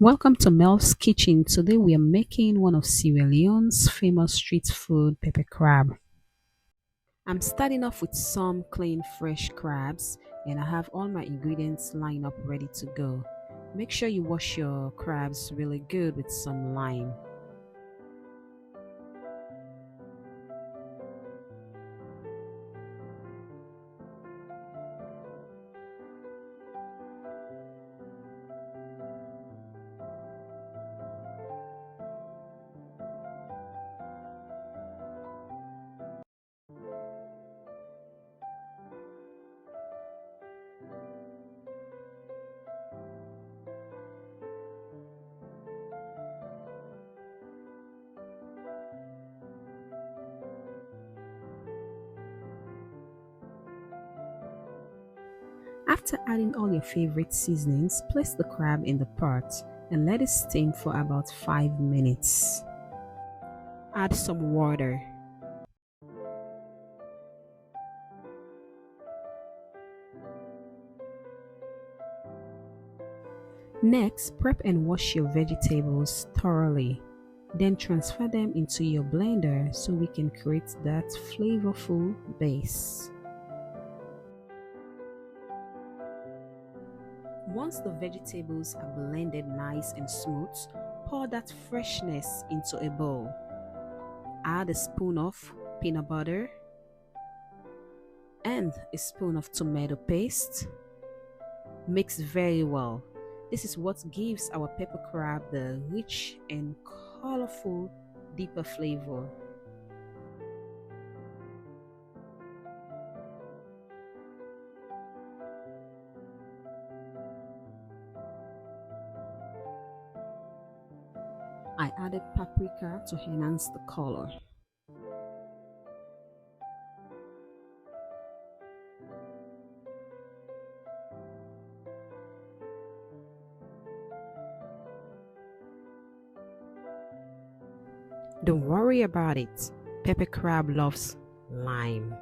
Welcome to Mel's Kitchen. Today we are making one of Sierra Leone's famous street food, pepper crab. I'm starting off with some clean fresh crabs and I have all my ingredients lined up ready to go. Make sure you wash your crabs really good with some lime. After adding all your favorite seasonings, place the crab in the pot and let it steam for about 5 minutes. Add some water. Next, prep and wash your vegetables thoroughly. Then transfer them into your blender so we can create that flavorful base. Once the vegetables are blended nice and smooth, pour that freshness into a bowl. Add a spoon of peanut butter and a spoon of tomato paste. Mix very well. This is what gives our pepper crab the rich and colorful, deeper flavor. I added paprika to enhance the color. Don't worry about it. Pepper crab loves lime.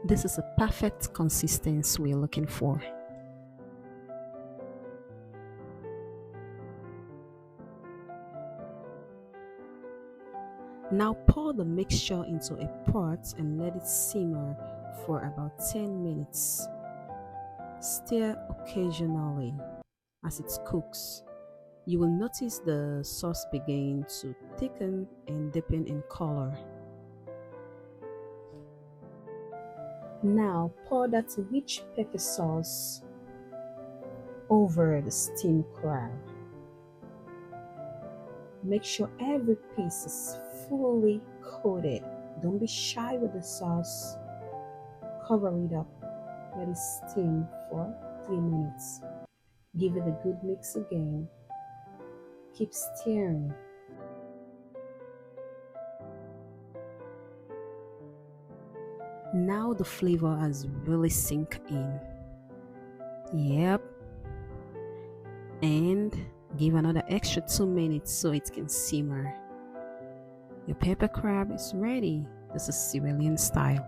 This is a perfect consistency we're looking for. Now pour the mixture into a pot and let it simmer for about 10 minutes. Stir occasionally as it cooks. You will notice the sauce begin to thicken and deepen in color. Now pour that rich pepper sauce over the steamed crab. Make sure every piece is fully coated. Don't be shy with the sauce. Cover it up. Let it steam for 3 minutes. Give it a good mix again. Keep stirring. Now the flavor has really sink in. Yep. And give another extra 2 minutes so it can simmer. Your pepper crab is ready. This is Sierra Leone style.